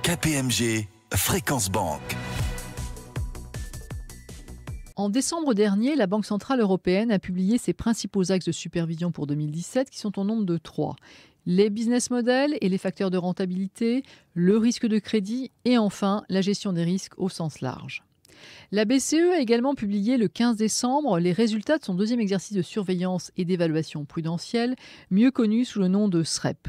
KPMG, Fréquence Banque. En décembre dernier, la Banque centrale européenne a publié ses principaux axes de supervision pour 2017 qui sont au nombre de 3. Les business models et les facteurs de rentabilité, le risque de crédit et enfin la gestion des risques au sens large. La BCE a également publié le 15 décembre les résultats de son deuxième exercice de surveillance et d'évaluation prudentielle, mieux connu sous le nom de SREP.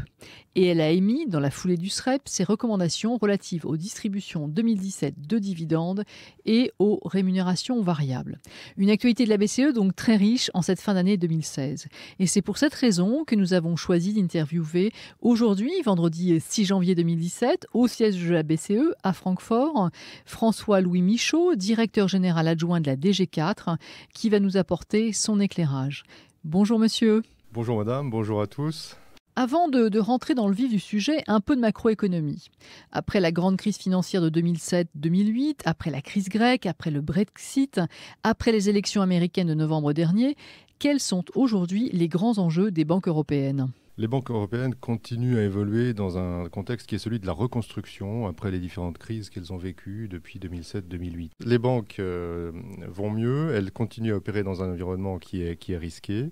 Et elle a émis, dans la foulée du SREP, ses recommandations relatives aux distributions 2017 de dividendes et aux rémunérations variables. Une actualité de la BCE donc très riche en cette fin d'année 2016. Et c'est pour cette raison que nous avons choisi d'interviewer aujourd'hui, vendredi 6 janvier 2017, au siège de la BCE à Francfort, François-Louis Michaud, directeur général adjoint de la DG4, qui va nous apporter son éclairage. Bonjour monsieur. Bonjour madame, bonjour à tous. Avant de rentrer dans le vif du sujet, un peu de macroéconomie. Après la grande crise financière de 2007-2008, après la crise grecque, après le Brexit, après les élections américaines de novembre dernier, quels sont aujourd'hui les grands enjeux des banques européennes ? Les banques européennes continuent à évoluer dans un contexte qui est celui de la reconstruction après les différentes crises qu'elles ont vécues depuis 2007-2008. Les banques vont mieux, elles continuent à opérer dans un environnement qui est risqué.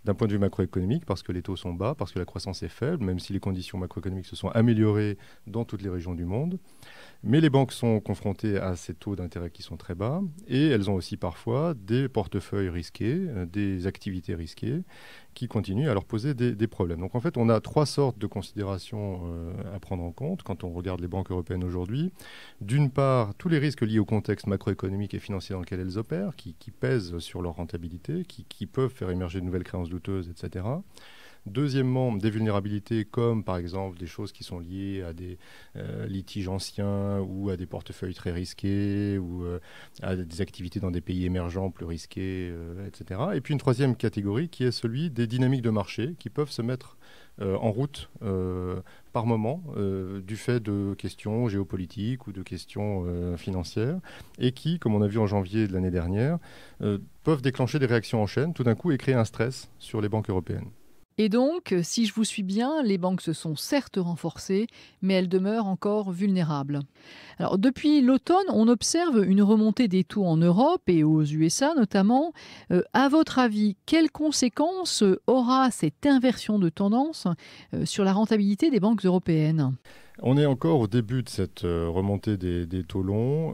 D'un point de vue macroéconomique, parce que les taux sont bas, parce que la croissance est faible, même si les conditions macroéconomiques se sont améliorées dans toutes les régions du monde. Mais les banques sont confrontées à ces taux d'intérêt qui sont très bas et elles ont aussi parfois des portefeuilles risqués, des activités risquées qui continuent à leur poser des problèmes. Donc en fait, on a trois sortes de considérations à prendre en compte quand on regarde les banques européennes aujourd'hui. D'une part, tous les risques liés au contexte macroéconomique et financier dans lequel elles opèrent, qui pèsent sur leur rentabilité, qui peuvent faire émerger de nouvelles créances douteuses, etc. Deuxièmement, des vulnérabilités comme par exemple des choses qui sont liées à des litiges anciens ou à des portefeuilles très risqués ou à des activités dans des pays émergents plus risqués, etc. Et puis une troisième catégorie qui est celui des dynamiques de marché qui peuvent se mettre en route par moment du fait de questions géopolitiques ou de questions financières et qui, comme on a vu en janvier de l'année dernière, peuvent déclencher des réactions en chaîne tout d'un coup et créer un stress sur les banques européennes. Et donc, si je vous suis bien, les banques se sont certes renforcées, mais elles demeurent encore vulnérables. Alors, depuis l'automne, on observe une remontée des taux en Europe et aux USA notamment. À votre avis, quelles conséquences aura cette inversion de tendance sur la rentabilité des banques européennes ? On est encore au début de cette remontée des taux longs.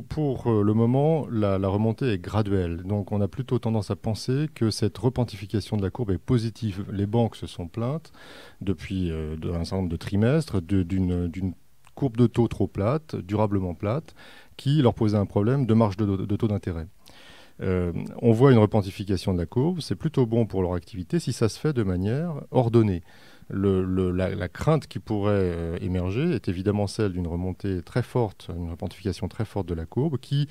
Pour le moment, la remontée est graduelle. Donc on a plutôt tendance à penser que cette repentification de la courbe est positive. Les banques se sont plaintes depuis un certain nombre de trimestres d'une courbe de taux trop plate, durablement plate, qui leur posait un problème de marge de taux d'intérêt. On voit une repentification de la courbe, c'est plutôt bon pour leur activité si ça se fait de manière ordonnée. La crainte qui pourrait émerger est évidemment celle d'une remontée très forte, une repentification très forte de la courbe qui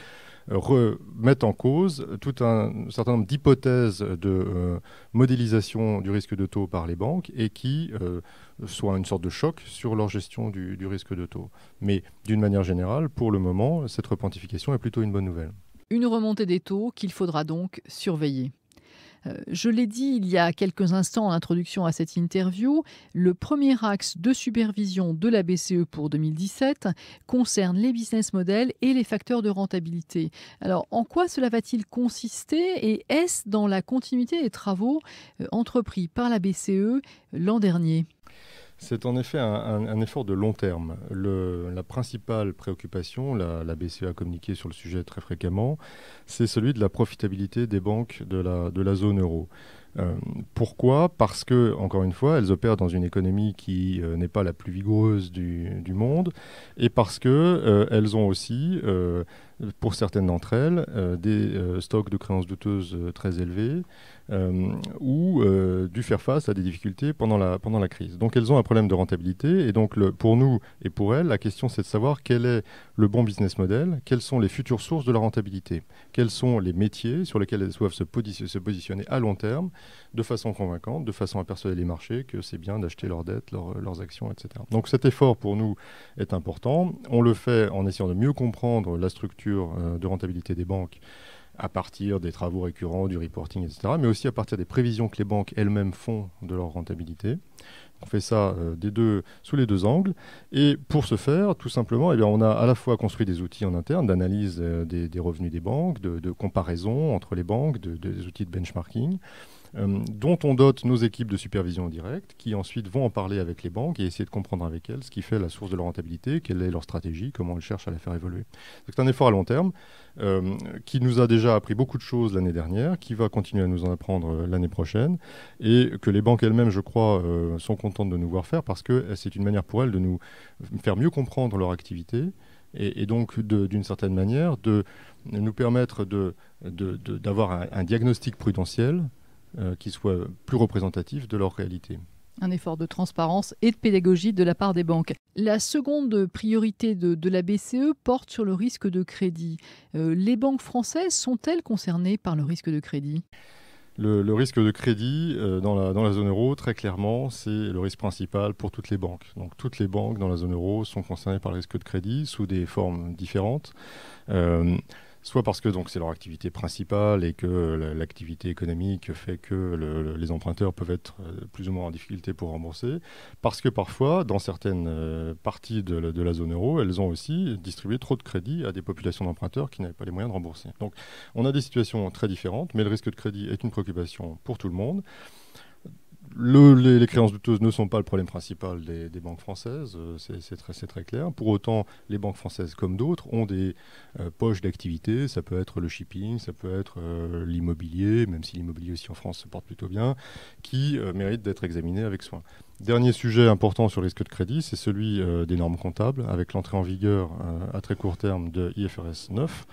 remet en cause tout un certain nombre d'hypothèses de modélisation du risque de taux par les banques et qui soit une sorte de choc sur leur gestion du risque de taux. Mais d'une manière générale, pour le moment, cette repentification est plutôt une bonne nouvelle. Une remontée des taux qu'il faudra donc surveiller. Je l'ai dit il y a quelques instants en introduction à cette interview, le premier axe de supervision de la BCE pour 2017 concerne les business models et les facteurs de rentabilité. Alors, en quoi cela va-t-il consister et est-ce dans la continuité des travaux entrepris par la BCE l'an dernier ? C'est en effet un effort de long terme. La principale préoccupation, la BCE a communiqué sur le sujet très fréquemment, c'est celui de la profitabilité des banques de la zone euro. Pourquoi ? Parce que, encore une fois, elles opèrent dans une économie qui n'est pas la plus vigoureuse du monde et parce qu'elles ont aussi, pour certaines d'entre elles, des stocks de créances douteuses très élevés ou dû faire face à des difficultés pendant la crise. Donc elles ont un problème de rentabilité et donc pour nous et pour elles, la question c'est de savoir quel est le bon business model, quelles sont les futures sources de la rentabilité, quels sont les métiers sur lesquels elles doivent se positionner à long terme de façon convaincante, de façon à persuader les marchés que c'est bien d'acheter leurs dettes, leurs actions, etc. Donc cet effort pour nous est important. On le fait en essayant de mieux comprendre la structure de rentabilité des banques à partir des travaux récurrents, du reporting, etc., mais aussi à partir des prévisions que les banques elles-mêmes font de leur rentabilité. On fait ça sous les deux angles. Et pour ce faire, tout simplement, on a à la fois construit des outils en interne d'analyse des revenus des banques, de comparaison entre les banques, des outils de benchmarking, dont on dote nos équipes de supervision en direct, qui ensuite vont en parler avec les banques et essayer de comprendre avec elles ce qui fait la source de leur rentabilité, quelle est leur stratégie, comment elles cherchent à la faire évoluer. C'est un effort à long terme qui nous a déjà appris beaucoup de choses l'année dernière, qui va continuer à nous en apprendre l'année prochaine, et que les banques elles-mêmes, je crois, sont contentes de nous voir faire parce que c'est une manière pour elles de nous faire mieux comprendre leur activité et donc, d'une certaine manière, de nous permettre d'avoir un diagnostic prudentiel qui soit plus représentatif de leur réalité. Un effort de transparence et de pédagogie de la part des banques. La seconde priorité de la BCE porte sur le risque de crédit. Les banques françaises sont-elles concernées par le risque de crédit ? Le risque de crédit dans la zone euro, très clairement, c'est le risque principal pour toutes les banques. Donc toutes les banques dans la zone euro sont concernées par le risque de crédit sous des formes différentes. Soit parce que c'est leur activité principale et que l'activité économique fait que les emprunteurs peuvent être plus ou moins en difficulté pour rembourser, parce que parfois, dans certaines parties de la zone euro, elles ont aussi distribué trop de crédit à des populations d'emprunteurs qui n'avaient pas les moyens de rembourser. Donc on a des situations très différentes, mais le risque de crédit est une préoccupation pour tout le monde. Les créances douteuses ne sont pas le problème principal des banques françaises, c'est très clair. Pour autant, les banques françaises, comme d'autres, ont des poches d'activité. Ça peut être le shipping, ça peut être l'immobilier, même si l'immobilier aussi en France se porte plutôt bien, qui méritent d'être examinés avec soin. Dernier sujet important sur le risque de crédit, c'est celui des normes comptables, avec l'entrée en vigueur à très court terme de IFRS 9.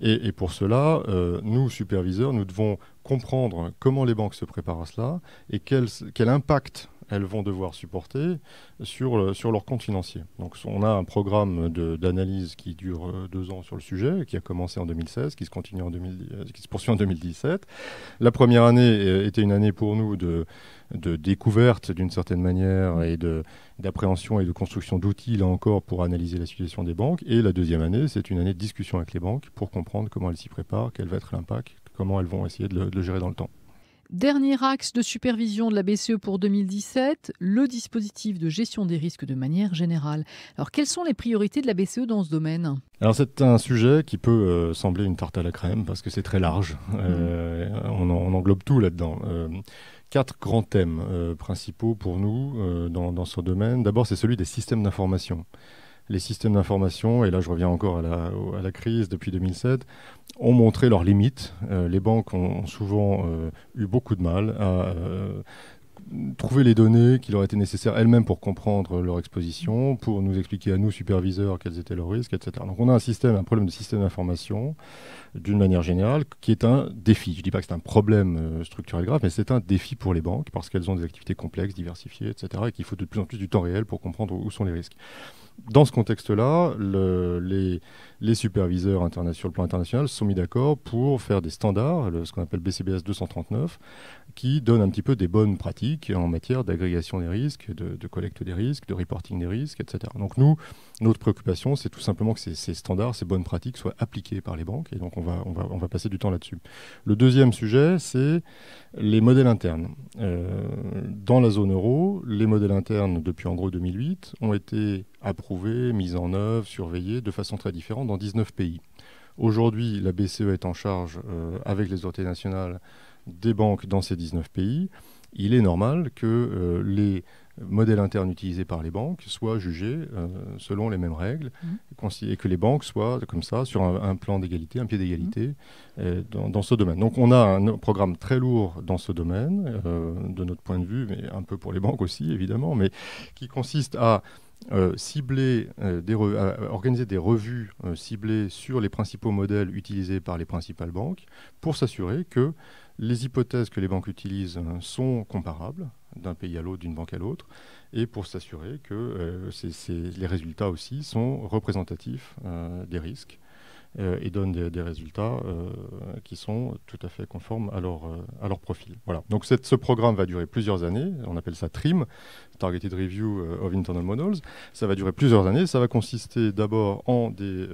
Et pour cela, nous, superviseurs, nous devons comprendre comment les banques se préparent à cela et quel impact elles vont devoir supporter sur leur compte financier. Donc on a un programme d'analyse qui dure 2 ans sur le sujet, qui a commencé en 2016, qui se poursuit en 2017. La première année était une année pour nous de découverte d'une certaine manière et d'appréhension et de construction d'outils, là encore, pour analyser la situation des banques. Et la deuxième année, c'est une année de discussion avec les banques pour comprendre comment elles s'y préparent, quel va être l'impact, comment elles vont essayer de le gérer dans le temps. Dernier axe de supervision de la BCE pour 2017, le dispositif de gestion des risques de manière générale. Alors, quelles sont les priorités de la BCE dans ce domaine ? Alors, c'est un sujet qui peut sembler une tarte à la crème parce que c'est très large. On englobe tout là-dedans. 4 grands thèmes principaux pour nous dans ce domaine. D'abord, c'est celui des systèmes d'information. Les systèmes d'information, et là je reviens encore à la crise depuis 2007, ont montré leurs limites. Les banques ont souvent eu beaucoup de mal à trouver les données qui leur étaient nécessaires elles-mêmes pour comprendre leur exposition, pour nous expliquer à nous, superviseurs, quels étaient leurs risques, etc. Donc on a un problème de système d'information, d'une manière générale, qui est un défi. Je ne dis pas que c'est un problème structurel grave, mais c'est un défi pour les banques, parce qu'elles ont des activités complexes, diversifiées, etc., et qu'il faut de plus en plus du temps réel pour comprendre où sont les risques. Dans ce contexte-là, les superviseurs sur le plan international se sont mis d'accord pour faire des standards, ce qu'on appelle BCBS 239, qui donnent un petit peu des bonnes pratiques en matière d'agrégation des risques, de collecte des risques, de reporting des risques, etc. Donc notre préoccupation, c'est tout simplement que ces standards, ces bonnes pratiques soient appliquées par les banques, et donc on va passer du temps là-dessus. Le deuxième sujet, c'est les modèles internes. Dans la zone euro, les modèles internes, depuis en gros 2008, ont été approuvés, mis en œuvre, surveillés de façon très différente dans 19 pays. Aujourd'hui, la BCE est en charge, avec les autorités nationales, des banques dans ces 19 pays. Il est normal que les modèles internes utilisés par les banques soient jugés selon les mêmes règles et que les banques soient comme ça sur un plan d'égalité, un pied d'égalité dans ce domaine. Donc on a un programme très lourd dans ce domaine, de notre point de vue, mais un peu pour les banques aussi évidemment, mais qui consiste à organiser des revues ciblées sur les principaux modèles utilisés par les principales banques pour s'assurer que les hypothèses que les banques utilisent sont comparables d'un pays à l'autre, d'une banque à l'autre, et pour s'assurer que les résultats aussi sont représentatifs des risques et donnent des résultats qui sont tout à fait conformes à leur profil. Voilà. Donc ce programme va durer plusieurs années, on appelle ça TRIM, Targeted Review of Internal Models. Ça va durer plusieurs années, ça va consister d'abord en des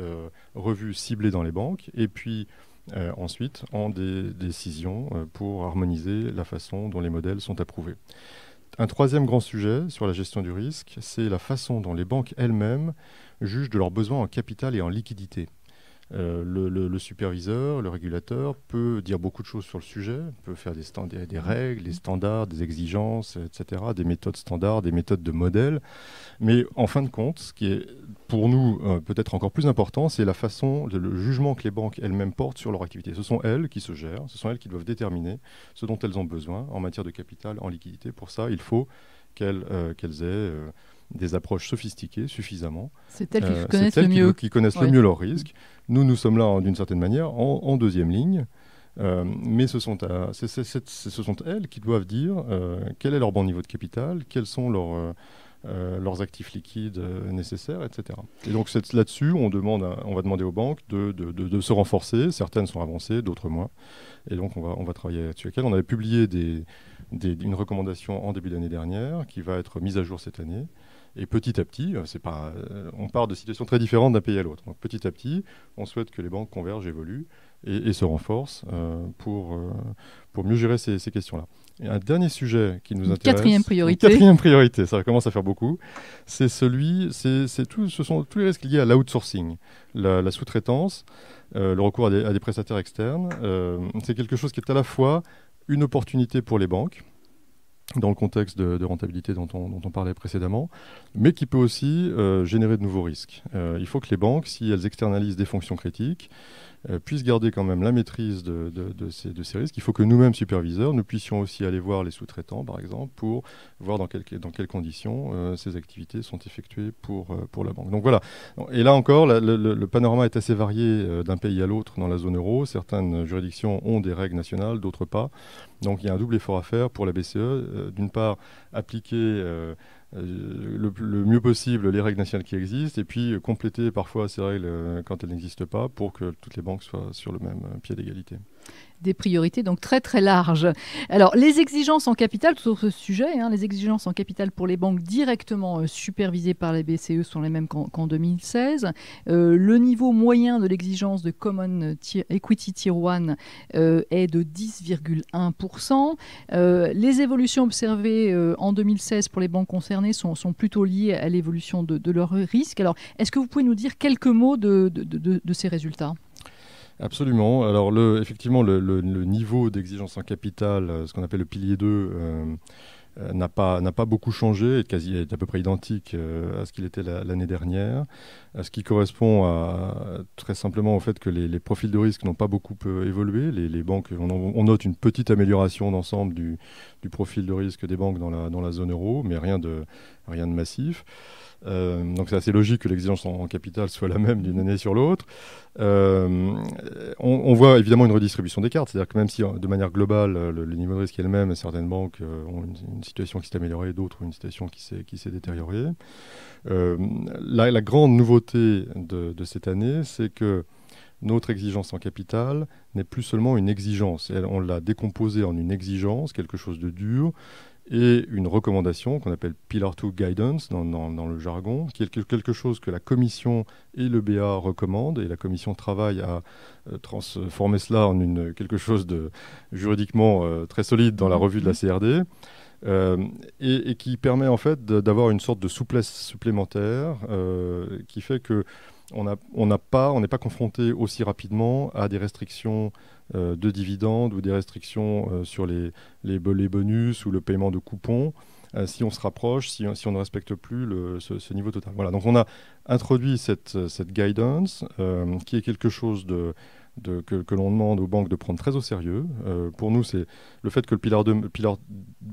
revues ciblées dans les banques, et puis ensuite en des décisions pour harmoniser la façon dont les modèles sont approuvés. Un troisième grand sujet sur la gestion du risque, c'est la façon dont les banques elles-mêmes jugent de leurs besoins en capital et en liquidité. Le superviseur, le régulateur peut dire beaucoup de choses sur le sujet, peut faire des règles, des standards, des exigences, etc., des méthodes standards, des méthodes de modèles. Mais en fin de compte, ce qui est pour nous peut-être encore plus important, c'est la façon, le jugement que les banques elles-mêmes portent sur leur activité. Ce sont elles qui se gèrent, ce sont elles qui doivent déterminer ce dont elles ont besoin en matière de capital, en liquidité. Pour ça, il faut qu'elles aient des approches sophistiquées suffisamment. C'est elles qui connaissent le mieux. Qui connaissent le mieux leurs risques. Nous sommes là d'une certaine manière en deuxième ligne, mais ce sont elles qui doivent dire quel est leur bon niveau de capital, quels sont leurs actifs liquides nécessaires, etc. Et donc là-dessus, on va demander aux banques de se renforcer. Certaines sont avancées, d'autres moins. Et donc on va travailler là-dessus avec elles. On avait publié une recommandation en début d'année dernière qui va être mise à jour cette année. Et petit à petit, on part de situations très différentes d'un pays à l'autre. Donc petit à petit, on souhaite que les banques convergent, évoluent et se renforcent pour mieux gérer ces questions-là. Et un dernier sujet qui nous intéresse. Quatrième priorité, ça commence à faire beaucoup. Ce sont tous les risques liés à l'outsourcing, la sous-traitance, le recours à des prestataires externes. C'est quelque chose qui est à la fois une opportunité pour les banques, dans le contexte de rentabilité dont on parlait précédemment, mais qui peut aussi générer de nouveaux risques. Il faut que les banques, si elles externalisent des fonctions critiques, puissent garder quand même la maîtrise de ces risques. Il faut que nous-mêmes, superviseurs, nous puissions aussi aller voir les sous-traitants, par exemple, pour voir dans quelles conditions ces activités sont effectuées pour la banque. Donc voilà. Et là encore, le panorama est assez varié d'un pays à l'autre dans la zone euro. Certaines juridictions ont des règles nationales, d'autres pas. Donc il y a un double effort à faire pour la BCE. D'une part, appliquer le mieux possible les règles nationales qui existent et puis compléter parfois ces règles quand elles n'existent pas pour que toutes les banques soient sur le même pied d'égalité. Des priorités donc très très larges. Alors les exigences en capital, tout autre sujet, les exigences en capital pour les banques directement supervisées par la BCE sont les mêmes qu'en 2016. Le niveau moyen de l'exigence de Common Equity Tier 1 est de 10,1%. Les évolutions observées en 2016 pour les banques concernées sont plutôt liées à l'évolution de leurs risques. Alors est-ce que vous pouvez nous dire quelques mots de ces résultats ? Absolument. Alors effectivement, le niveau d'exigence en capital, ce qu'on appelle le pilier 2, n'a pas beaucoup changé, est à peu près identique à ce qu'il était l'année dernière, ce qui correspond très simplement au fait que les profils de risque n'ont pas beaucoup évolué. Les banques, on note une petite amélioration d'ensemble du profil de risque des banques dans la zone euro, mais rien de massif. Donc c'est assez logique que l'exigence en capital soit la même d'une année sur l'autre. On voit évidemment une redistribution des cartes, c'est-à-dire que même si de manière globale le niveau de risque est le même, certaines banques ont une situation qui s'est améliorée, d'autres une situation qui s'est détériorée. La grande nouveauté de cette année, c'est que notre exigence en capital n'est plus seulement une exigence. On l'a décomposée en une exigence, quelque chose de dur, et une recommandation qu'on appelle Pillar 2 Guidance dans le jargon, qui est quelque chose que la Commission et le BA recommandent, et la Commission travaille à transformer cela en quelque chose de juridiquement très solide dans la revue de la CRD, et qui permet en fait d'avoir une sorte de souplesse supplémentaire qui fait que on n'est pas confronté aussi rapidement à des restrictions de dividendes ou des restrictions sur les bonus ou le paiement de coupons si on se rapproche, si on ne respecte plus ce niveau total. Voilà, donc on a introduit cette guidance qui est quelque chose que l'on demande aux banques de prendre très au sérieux. Pour nous, c'est le fait que le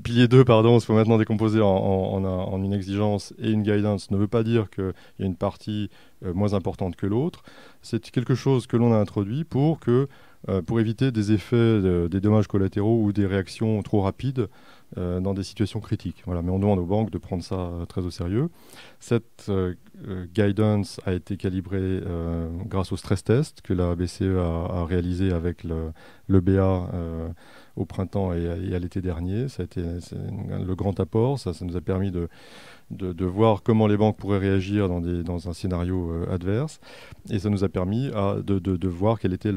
pilier 2 soit maintenant décomposé en une exigence et une guidance ne veut pas dire qu'il y a une partie moins importante que l'autre. C'est quelque chose que l'on a introduit pour éviter des effets, des dommages collatéraux ou des réactions trop rapides dans des situations critiques. Voilà. Mais on demande aux banques de prendre ça très au sérieux. Cette guidance a été calibrée grâce au stress test que la BCE a réalisé avec le BA au printemps et à l'été dernier. C'est le grand apport. Ça nous a permis de voir comment les banques pourraient réagir dans un scénario adverse. Et ça nous a permis de voir quelle était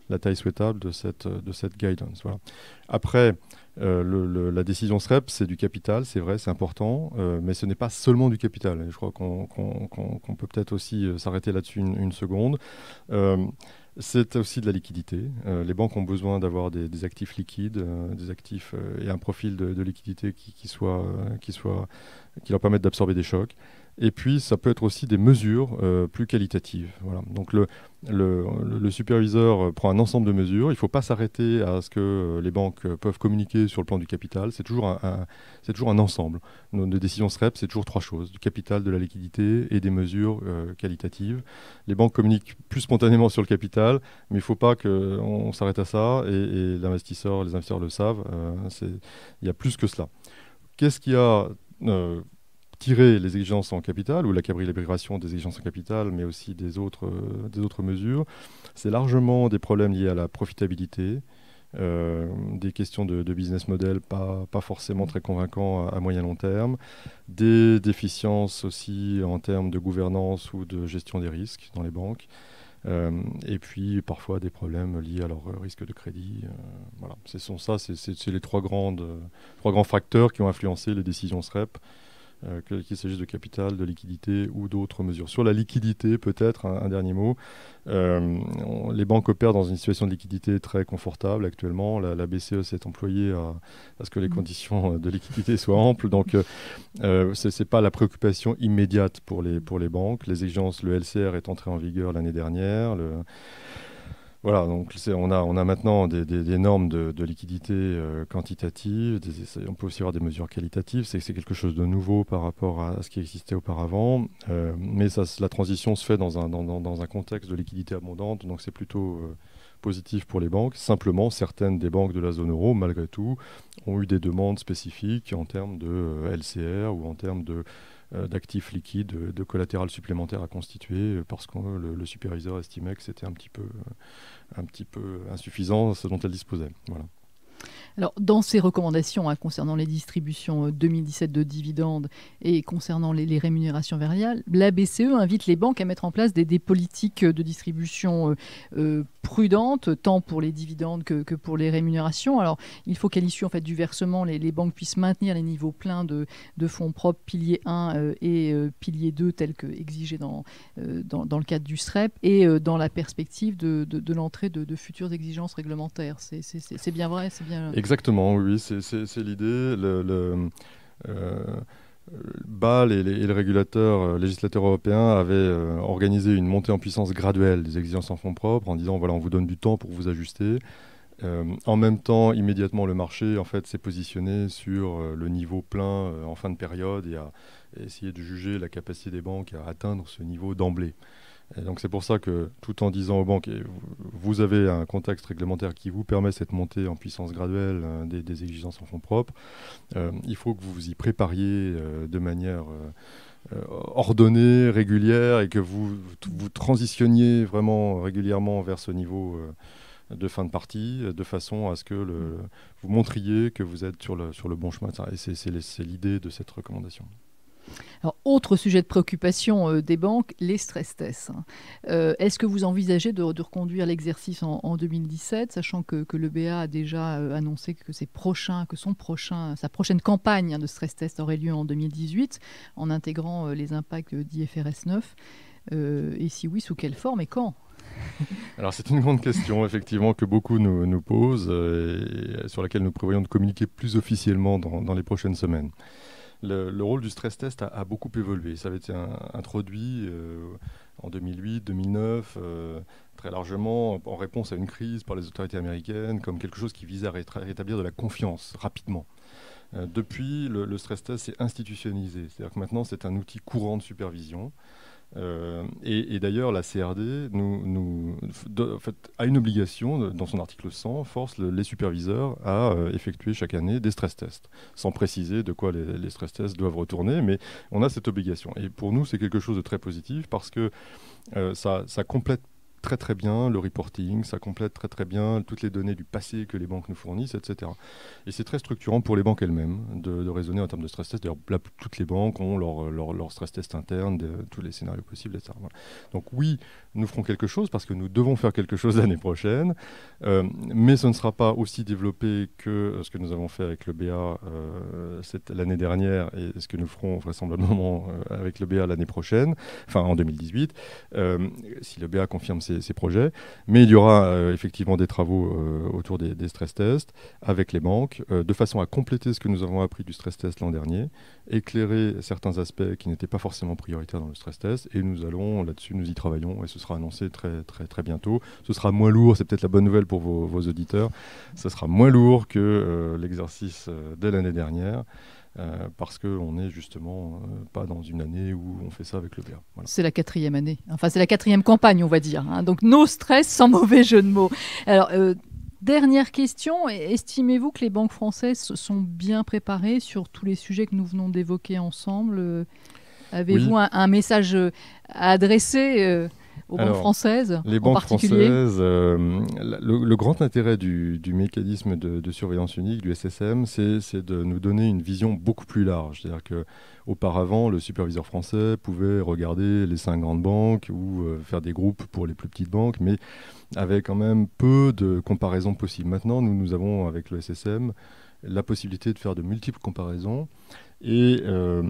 la taille souhaitable de cette guidance. Voilà. Après, la décision SREP, c'est du capital, c'est vrai, c'est important, mais ce n'est pas seulement du capital. Et je crois qu'on peut peut-être aussi s'arrêter là-dessus une seconde. C'est aussi de la liquidité. Les banques ont besoin d'avoir des actifs liquides, des actifs et un profil de liquidité qui leur permettent d'absorber des chocs. Et puis, ça peut être aussi des mesures plus qualitatives. Voilà. Donc, le superviseur prend un ensemble de mesures. Il ne faut pas s'arrêter à ce que les banques peuvent communiquer sur le plan du capital. C'est toujours un ensemble. Nos décisions SREP, c'est toujours 3 choses. Du capital, de la liquidité et des mesures qualitatives. Les banques communiquent plus spontanément sur le capital, mais il ne faut pas qu'on s'arrête à ça. Et les investisseurs le savent. Il y a plus que cela. Qu'est-ce qui a tirer les exigences en capital ou la calibration des exigences en capital, mais aussi des autres mesures, c'est largement des problèmes liés à la profitabilité, des questions de business model pas forcément très convaincants à moyen long terme, des déficiences aussi en termes de gouvernance ou de gestion des risques dans les banques, et puis parfois des problèmes liés à leur risque de crédit. Voilà. C'est les trois grands facteurs qui ont influencé les décisions SREP, qu'il s'agisse de capital, de liquidité ou d'autres mesures. Sur la liquidité, peut-être, un dernier mot. Les banques opèrent dans une situation de liquidité très confortable actuellement. La BCE s'est employée à ce que les conditions de liquidité soient amples. Donc, ce n'est pas la préoccupation immédiate pour les banques. Les exigences, le LCR est entré en vigueur l'année dernière. Voilà, donc on a maintenant des normes de liquidité quantitative. On peut aussi avoir des mesures qualitatives. C'est quelque chose de nouveau par rapport à ce qui existait auparavant. Mais la transition se fait dans un contexte de liquidité abondante. Donc c'est plutôt positif pour les banques. Simplement, certaines des banques de la zone euro, malgré tout, ont eu des demandes spécifiques en termes de LCR ou en termes d'actifs liquides, de collatéral supplémentaire à constituer, parce que le superviseur estimait que c'était un petit peu insuffisant ce dont elle disposait. Voilà. Alors, dans ces recommandations concernant les distributions 2017 de dividendes et concernant les rémunérations variables, la BCE invite les banques à mettre en place des politiques de distribution prudentes, tant pour les dividendes que pour les rémunérations. Alors, il faut qu'à l'issue du versement, les banques puissent maintenir les niveaux pleins de fonds propres pilier 1 et pilier 2 tels que exigés dans le cadre du SREP et dans la perspective de l'entrée de futures exigences réglementaires. C'est bien vrai, c'est bien... Exactement, oui, c'est l'idée. Bâle et le législateur européen avaient organisé une montée en puissance graduelle des exigences en fonds propres en disant voilà, on vous donne du temps pour vous ajuster. En même temps, immédiatement, le marché s'est positionné sur le niveau plein en fin de période et a essayé de juger la capacité des banques à atteindre ce niveau d'emblée. Et donc c'est pour ça que, tout en disant aux banques, vous avez un contexte réglementaire qui vous permet cette montée en puissance graduelle des exigences en fonds propres, il faut que vous vous y prépariez de manière ordonnée, régulière, et que vous transitionniez vraiment régulièrement vers ce niveau de fin de partie, de façon à ce que vous montriez que vous êtes sur le bon chemin. Et c'est l'idée de cette recommandation. Alors, autre sujet de préoccupation des banques, les stress tests. Est-ce que vous envisagez de reconduire l'exercice en 2017, sachant que l'EBA a déjà annoncé que sa prochaine campagne de stress test aurait lieu en 2018, en intégrant les impacts d'IFRS 9 et si oui, sous quelle forme et quand ? Alors c'est une grande question effectivement que beaucoup nous posent et sur laquelle nous prévoyons de communiquer plus officiellement dans les prochaines semaines. Le rôle du stress test a beaucoup évolué. Ça avait été introduit en 2008, 2009, très largement en réponse à une crise par les autorités américaines, comme quelque chose qui visait à rétablir de la confiance rapidement. Depuis, le stress test s'est institutionnalisé. C'est-à-dire que maintenant, c'est un outil courant de supervision. Et d'ailleurs, la CRD a une obligation, dans son article 100, force les superviseurs à effectuer chaque année des stress tests, sans préciser de quoi les stress tests doivent retourner, mais on a cette obligation. Et pour nous, c'est quelque chose de très positif parce que ça complète très très bien le reporting, ça complète très très bien toutes les données du passé que les banques nous fournissent, etc. Et c'est très structurant pour les banques elles-mêmes de raisonner en termes de stress test. D'ailleurs, là, toutes les banques ont leur stress test interne de tous les scénarios possibles, etc. Voilà. Donc oui, nous ferons quelque chose parce que nous devons faire quelque chose l'année prochaine, mais ce ne sera pas aussi développé que ce que nous avons fait avec le BA l'année dernière et ce que nous ferons vraisemblablement avec le BA l'année prochaine, enfin en 2018, si le BA confirme ses projets. Mais il y aura effectivement des travaux autour des stress tests avec les banques, de façon à compléter ce que nous avons appris du stress test l'an dernier, éclairer certains aspects qui n'étaient pas forcément prioritaires dans le stress test, et nous allons là-dessus, nous y travaillons, et ce sera annoncé très, très, très bientôt. Ce sera moins lourd, c'est peut-être la bonne nouvelle pour vos auditeurs, ce sera moins lourd que l'exercice de l'année dernière, parce qu'on n'est justement pas dans une année où on fait ça avec le BA. Voilà. C'est la 4e année, enfin c'est la 4e campagne on va dire, hein. Donc no stress sans mauvais jeu de mots. Alors dernière question, estimez-vous que les banques françaises sont bien préparées sur tous les sujets que nous venons d'évoquer ensemble? Avez-vous un message à adresser aux banques françaises les banques françaises, le grand intérêt du mécanisme de surveillance unique, du SSM, c'est de nous donner une vision beaucoup plus large. C'est-à-dire qu'auparavant, le superviseur français pouvait regarder les 5 grandes banques ou faire des groupes pour les plus petites banques, mais avec quand même peu de comparaisons possibles. Maintenant, nous avons, avec le SSM, la possibilité de faire de multiples comparaisons. Et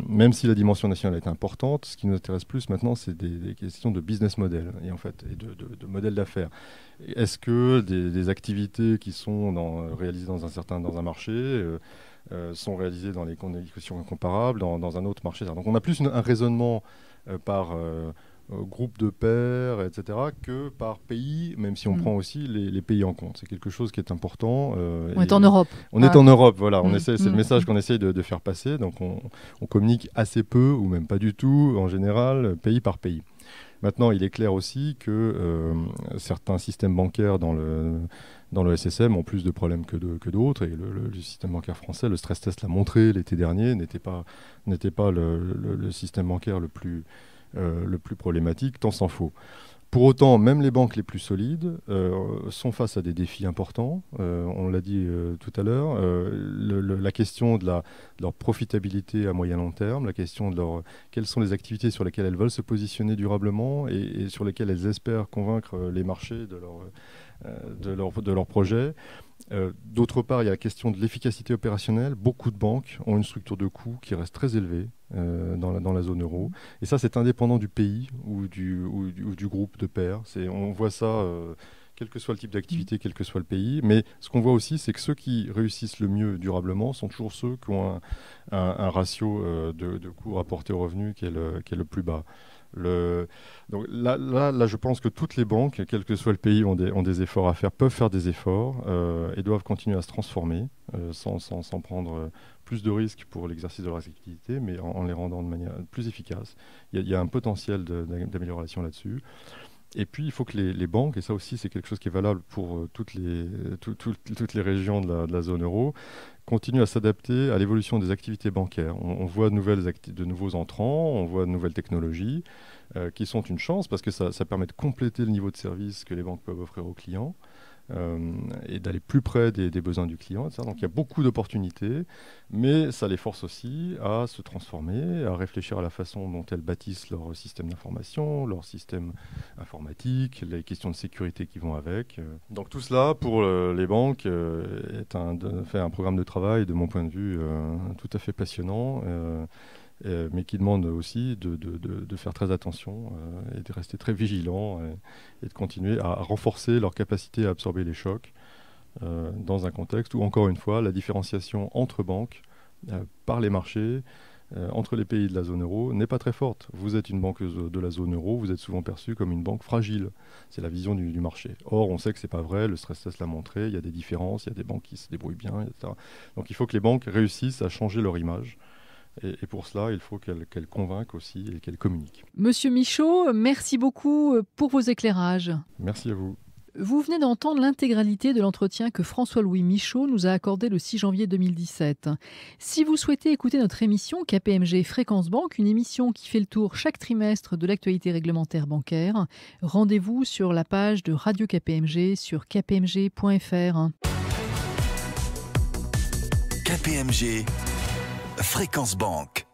même si la dimension nationale est importante, ce qui nous intéresse plus maintenant, c'est des questions de business model et de modèle d'affaires. Est-ce que des activités qui sont réalisées dans un marché sont réalisées dans les conditions comparables dans un autre marché? Donc on a plus un raisonnement par groupe de pairs, etc., que par pays, même si on prend aussi les pays en compte. C'est quelque chose qui est important. On est en Europe. On est en Europe, voilà. C'est le message qu'on essaye de faire passer. Donc on communique assez peu, ou même pas du tout, en général, pays par pays. Maintenant, il est clair aussi que certains systèmes bancaires dans le SSM ont plus de problèmes que d'autres. Et le système bancaire français, le stress test l'a montré l'été dernier, n'était pas le système bancaire le plus problématique, tant s'en faut. Pour autant, même les banques les plus solides sont face à des défis importants. On l'a dit tout à l'heure. La question de leur profitabilité à moyen long terme, la question de quelles sont les activités sur lesquelles elles veulent se positionner durablement et sur lesquelles elles espèrent convaincre les marchés de leur projet. D'autre part, il y a la question de l'efficacité opérationnelle. Beaucoup de banques ont une structure de coûts qui reste très élevée dans la zone euro. Et ça, c'est indépendant du pays ou du groupe de pairs. On voit ça, quel que soit le type d'activité, quel que soit le pays. Mais ce qu'on voit aussi, c'est que ceux qui réussissent le mieux durablement sont toujours ceux qui ont un ratio de coût rapporté au revenu qui est le plus bas. Donc là, je pense que toutes les banques, quel que soit le pays, ont des efforts à faire, peuvent faire des efforts et doivent continuer à se transformer sans prendre plus de risques pour l'exercice de leurs activités, mais en les rendant de manière plus efficace. Il y a un potentiel d'amélioration là-dessus. Et puis, il faut que les banques, et ça aussi c'est quelque chose qui est valable pour toutes les régions de la zone euro, continuent à s'adapter à l'évolution des activités bancaires. On voit de nouveaux entrants, on voit de nouvelles technologies qui sont une chance parce que ça permet de compléter le niveau de service que les banques peuvent offrir aux clients et d'aller plus près des besoins du client, etc. Donc il y a beaucoup d'opportunités, mais ça les force aussi à se transformer, à réfléchir à la façon dont elles bâtissent leur système d'information, leur système informatique, les questions de sécurité qui vont avec. Donc tout cela, pour les banques, fait un programme de travail, de mon point de vue, tout à fait passionnant, mais qui demande aussi de faire très attention et de rester très vigilant et de continuer à renforcer leur capacité à absorber les chocs dans un contexte où, encore une fois, la différenciation entre banques, par les marchés, entre les pays de la zone euro n'est pas très forte. Vous êtes une banque de la zone euro, vous êtes souvent perçu comme une banque fragile. C'est la vision du marché. Or, on sait que ce n'est pas vrai, le stress test l'a montré, il y a des différences, il y a des banques qui se débrouillent bien, etc. Donc il faut que les banques réussissent à changer leur image. Et pour cela, il faut qu'elles convainquent aussi et qu'elles communiquent. Monsieur Michaud, merci beaucoup pour vos éclairages. Merci à vous. Vous venez d'entendre l'intégralité de l'entretien que François-Louis Michaud nous a accordé le 6 janvier 2017. Si vous souhaitez écouter notre émission KPMG Fréquence Banque, une émission qui fait le tour chaque trimestre de l'actualité réglementaire bancaire, rendez-vous sur la page de Radio KPMG sur kpmg.fr. KPMG Fréquence Banque.